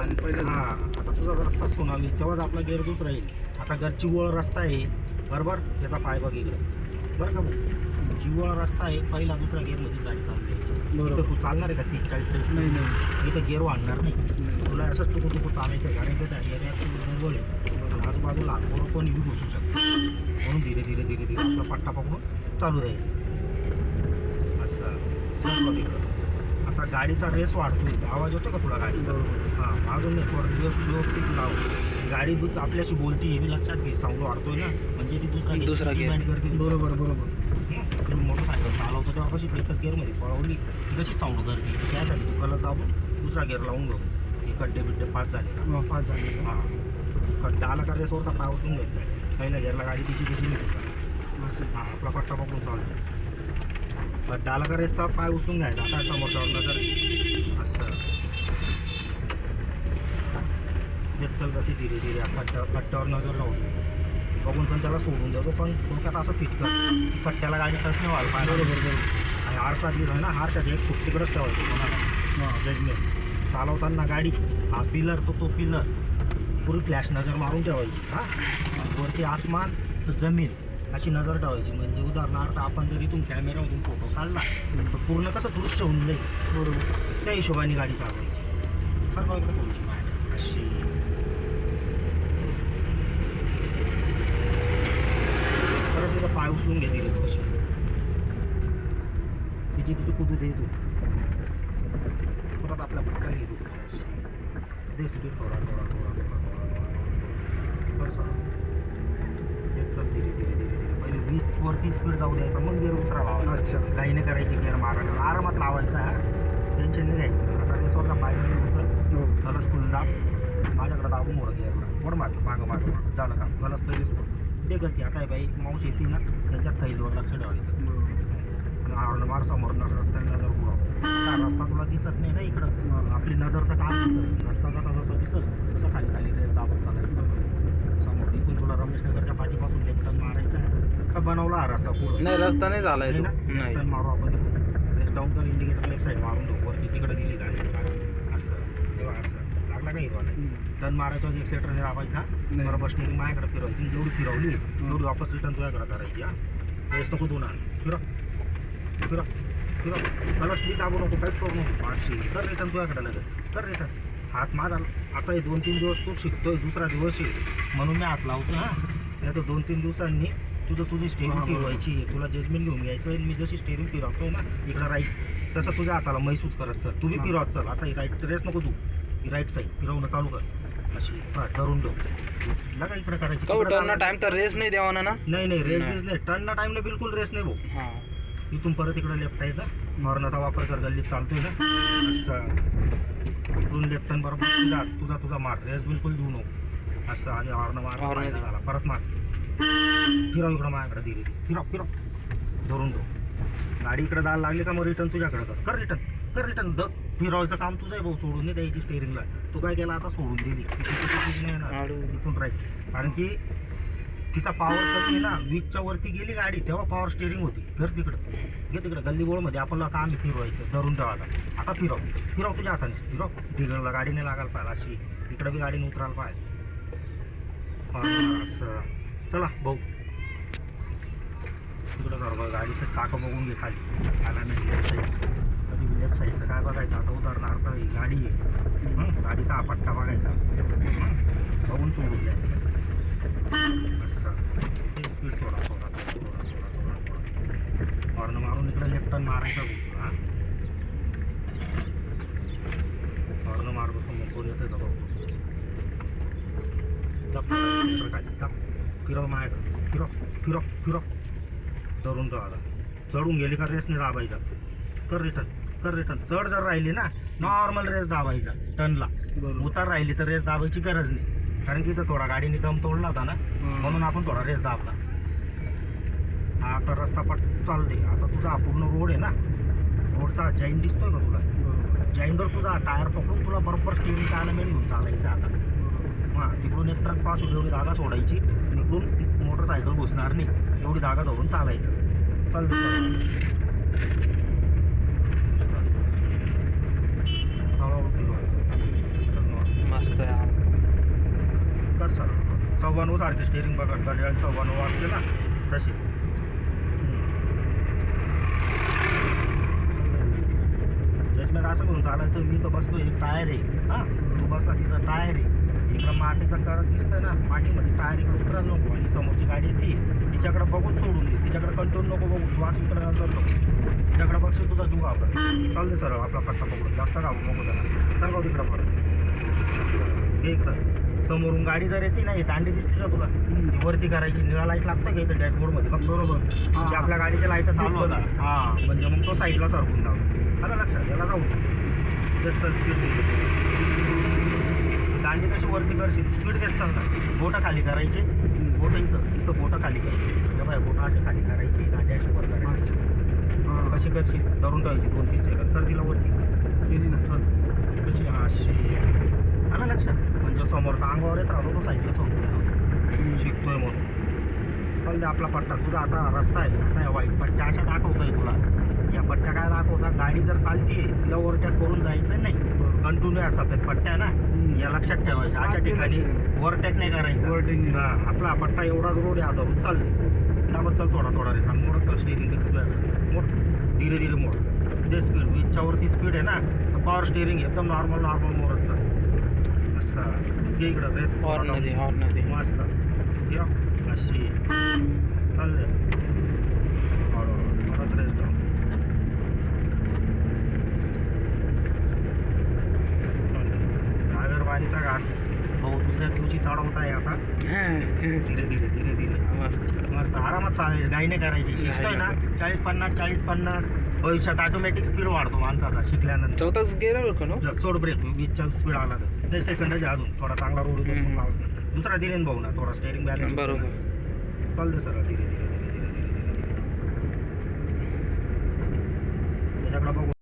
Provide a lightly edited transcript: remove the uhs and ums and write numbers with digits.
पहिले. हां, आता तुझा रस्ता सोनाली तेव्हाच आपला गेअर दुसरा येईल. आता गच्चीवळ रस्ता आहे बरोबर, त्याचा पाय बघ इकडं बरं का भाऊ. जिवळ रस्ता आहे, पहिला दुसऱ्या गेअरमध्ये गाडी चालू द्यायची. बरोबर. इथं तू चालणार आहे का 30-40 नाही नाही इथं गेअर वाढणार नाही. तुला असंच टुकू टुकू चालायचं आहे, कारण की त्या एरियात जंगल आहे, आजूबाजूला आजूबाजूला कोणी बी घुसू शकतो. म्हणून धीरे धीरे धीरे धीरे आपला पट्टा पकडून चालू द्यायचं. असं चल बघ इकडं. आता गाडीचा रेस वाढतोय, आवाज होतो का तुला गाडीचा? हां, मागून नाही थोडं व्यवस्थित लाव. गाडी आपल्याशी बोलती हे बी लक्षात घे. साऊंड वाढतोय ना, म्हणजे ती दुसरा gear. डिमांड करते. बरोबर बरोबर. तुम्ही मोटरसायकल चालवतो तेव्हा कशी एकच गेअरमध्ये पळवली कशी साऊंड करते, त्यासाठी तू कलर दाबून दुसरा गेअर लावून घेऊ. हे खड्डे बिड्डे 5 झाले. 5 झाले. हां, खड्डा आला का रेसवरचा पाय उचलून घ्यायचा आहे. पहिल्या गेअरला गाडी तिची निघतो. हां, आपला पट्टा पकडून चालतो. खड्डा आला का रेसचा पाय उचलून घ्यायचा. आता समोरच्या नजर असं चल कशी धीरे धीरे खड्ड्यावर नजर लावून बघून पण त्याला सोडून देतो. पण थोडक्यात असं फिट कर, खड्ड्याला गाडी टच नाही व्हायला पाहिजे. बरोबर. आणि आरसा दिला आहे ना, आरशात एक फूट तिकडंच ठेवायचं कोणाला जजमेंट. चालवताना गाडी हा पिलर तो पिलर पुरी फ्लॅश नजर मारून ठेवायची. हां, वरती आसमान तर जमीन अशी नजर ठेवायची. म्हणजे उदाहरणार्थ आपण जर इथून कॅमेऱ्यामधून फोटो काढला तर पूर्ण कसं दृश्य होऊन जाईल. बरोबर. त्या हिशोबाने गाडी चालवायची. सर्व एकदा थोडीशी माहिती अशी परत तिथं पाय उचलून घे दिलीच कशी तिची कुठू दे तू. परत आपल्या पट्टा घे तू दे स्पीड थोडा थोडा थोडा थोडा थोडा बरं सर चल धीरे धीरे धीरे धीरे पहिले 20 स्पीड जाऊ द्यायचा, मग गेअर दुसरा लावायचा. अच्छा. घाईने करायची गेअर मारायला आरामात लावायचा. टेन्शन नाही घ्यायचं. आता रेसवरला पाय उचल गलस फुल दाब माझ्याकडे दाबून मोडं गेअरला वर मागं मागं झालं का गलस पहिले सोड ते गती. आता बाई माऊस येते ना त्यांच्या थैलीवर लक्ष ठेवायचं. आणि मार समोर रस्त्याने नजर पुरव. रस्ता तुला दिसत नाही ना इकडं, आपली नजरचं काम होतं. रस्ता जसा जसा दिसत तसं खाली खाली रेस दाबत चालायचं. समोर इथून तुला रमेशनगरच्या पाठीपासून लेफ्ट टर्न मारायचा. का बनवला हा रस्ता पुढं नाही, रस्ता नाही झाला ना, लेफ्ट टर्न मारू आपण. रेस डाऊन कर, इंडिकेटर लेफ्ट साईड मारून देऊ. वरती तिकडे गेली गाडी असं तेव्हा असं लागला का हिरवा नाही. टर्न मारायचा एक्सिलेटरने दाबायचा. बरोबर स्टेरिंग माझ्याकडे फिरवायची. जेवढी फिरवली तेवढी वापस रिटर्न तुझ्याकडे करायची. हां, रेस नको दोन फिरव फिरव फिरव मला स्पीड दाबू नको, काहीच करू नको. 500 तर रिटर्न तुझ्याकडे लगेच तर रिटर्न. हात माझा आता हे 2-3 दिवस तू शिकतोय, दुसरा दिवस आहे म्हणून मी हात लावतो. हां, नाही तर 2-3 दिवसांनी तुझी स्टेरिंग फिरवायची. तुला जजमेंट घेऊन घ्यायचं आहे. मी जशी स्टेरिंग फिरवतोय ना इकडं राईट तसं तुझ्या हाताला महसूस करत चल. तुम्ही फिरवत चल. आता ही राईट रेस नको तू, ही राईट साईड फिरवणं चालू कर अशी. हां, ठरवून देऊ लगा इकडे करायची. टर्न टाइम तर रेस नाही द्यावा ना. नाही रेस बीस नाही. टर्नला टाईमला बिलकुल रेस नाही भाऊ. इथून परत इकडं लेफ्ट यायचा. हॉर्नचा वापर कर, गल्लीत चालतोय ना असं. इकडून लेफ्ट टर्न बरोबर तुझा मार. रेस बिलकुल देऊ नको असं. आणि हॉर्न मार झाला परत मार. फिरव इकडं माझ्याकडे धीरे धीरे फिरव धरून दो. गाडी इकडे जायला लागली का मग रिटर्न तुझ्याकडे कर रिटर्न फिरवायचं काम तुझं आहे भाऊ. सोडून नाही द्यायची स्टेरिंगला. तू काय केला आता सोडून दिली नाही ना इथून राईट. कारण की तिचा पॉवर कमी ना 20च्या वरती गेली गाडी तेव्हा पॉवर स्टेरिंग होती. घर तिकडं गल्ली गोळमध्ये आपण आता आम्ही फिरवायचं धरून ठेवायचा. आता फिरव तुझ्या हाताने फिरव. ढिगळला गाडीने लागायला पाहिजे अशी. इकडं बी गाडीने उतरायला पाहिजे असं. चला भाऊ तिकडं सर्व गाडीचं चाकं बघून घे खाली आला नाही. लेफ्ट साईड कधी लेफ्ट साईडचं काय बघायचं. आता उदाहरणार्थ ही गाडी आहे, गाडीचा हा पट्टा बघायचा बघून सोडून द्यायचं असं. ते स्पीड थोडा हॉर्न मारून इकडे लेफ्ट टर्न मारायचा भाऊ. हां, हॉर्न मारतो समोर कोण येतं का भाऊ. फिरव माझ्याकडे फिरव धरून राहा. चढून गेली का रेसने दाबायचा. कर रिटर्न चढ जर राहिली ना नॉर्मल रेस दाबायचा टर्नला. उतार राहिली तर रेस दाबायची गरज नाही. कारण की इथं थोडा गाडीने दम तोडला होता ना म्हणून आपण थोडा रेस दाबला. हा आता रस्ता चालते. आता तुझा हा पूर्ण रोड आहे ना, रोडचा जॉईंट दिसतोय का तुला. जॉईंटवर तुझा टायर पकडून तुला बरोबर स्टेरिंगचा अलाइनमेंट घेऊन चालायचं आता. हां, तिकडून एक ट्रक पास होईल एवढी जागा सोडायची. इकडून मोटरसायकल घुसणार नाही एवढी जागा धरून चालायचं. चल चव्हाणू सारखे स्टेअरिंग पकड घड्याळ चव्हाणू असते ना तसे. जजमेंट असं करून चालायचं. मी तर बसतो एक टायर आहे हां, तू बसला तिथं टायर आहे. इकडं मातीचा करत दिसतंय ना, मातीमध्ये टायर इकडे उतरायला नको. आणि समोरची गाडी येते तिच्याकडे बघून सोडून दे, तिच्याकडे कंट्रोल नको बघू. तू असं इकडे नंतर नको, तिच्याकडे बघशील तुझा जीव घाबरेल. चालते सरळ आपला पट्टा पकडून, जास्त घाबरू नको त्याला. सरकाव तिकडं परत हे इकडं. समोरून गाडी जर येते ना, ही दांडी दिसली का तुला, ती वरती करायची. निळा लाईट लागतो का इथं डॅशबोर्डमध्ये बघ बरोबर, म्हणजे आपल्या गाडीच्या लाईट चालू होता. हां, म्हणजे मग तो साईडला सरकून जाऊ. आलं लक्षात, याला जाऊ चल स्पीड. दांडी कशी वरती करशील, स्पीड देत चालतात. बोटं खाली करायचे, बोटं इथं बोटं खाली करायची. तेव्हा बोटं अशी खाली करायची, दांडी अशी वर करायची. कशी करशील, धरून ठेवायची 2-3 सेकंद. तर तिला वरती केली ना कशी अशी. आलं लक्षात, म्हणजे समोरचा अंगावर येत राहतो, तो साईडला सोडतो. शिकतोय म्हणून. चाल दे आपला पट्टा. तुझा आता रस्ता आहे, आता या वाईट पट्ट्या अशा दाखवतोय तुला. या पट्ट्या काय दाखवतात, गाडी जर चालतीये तिला ओव्हरटेक करून जायचं नाही. कंटिन्यू सफेद पट्ट्या ना, या लक्षात ठेवायच्या. अशा ठिकाणी ओव्हरटेक नाही करायचं. हां, आपला पट्टा एवढाच रोड आहे, आता चालते त्याबद्दल चल थोडा थोडा रे सांग. मोडत चल स्टेअरिंग मोड, धीरे धीरे मोड. ते स्पीड 20च्यावरती स्पीड आहे ना, तर पॉवर स्टेअरिंग एकदम नॉर्मल मोडत चल. असं घे इकडं रेस हॉर्न मस्त या अशी चालते. हळूहळू परत रेस डाऊन. वारीचा घाट भाऊ दुसऱ्या दिवशी चढवताय आता. धीरे धीरे धीरे धीरे मस्त आरामात चालेल. गाईने करायची. शिकतोय ना 40-50 भविष्यात ऑटोमॅटिक स्पीड वाढतो माणसाचा शिकल्यानंतर. चौथाच गेअर का नो, सोड ब्रेक 20च्या स्पीड आला तर नाही सेकंदाचे अजून थोडा चांगला रोड दुसरा दिलेन भाऊ ना, थोडा स्टेअरिंग बॅलन्स बरोबर. चालते सर धीरे धीरे.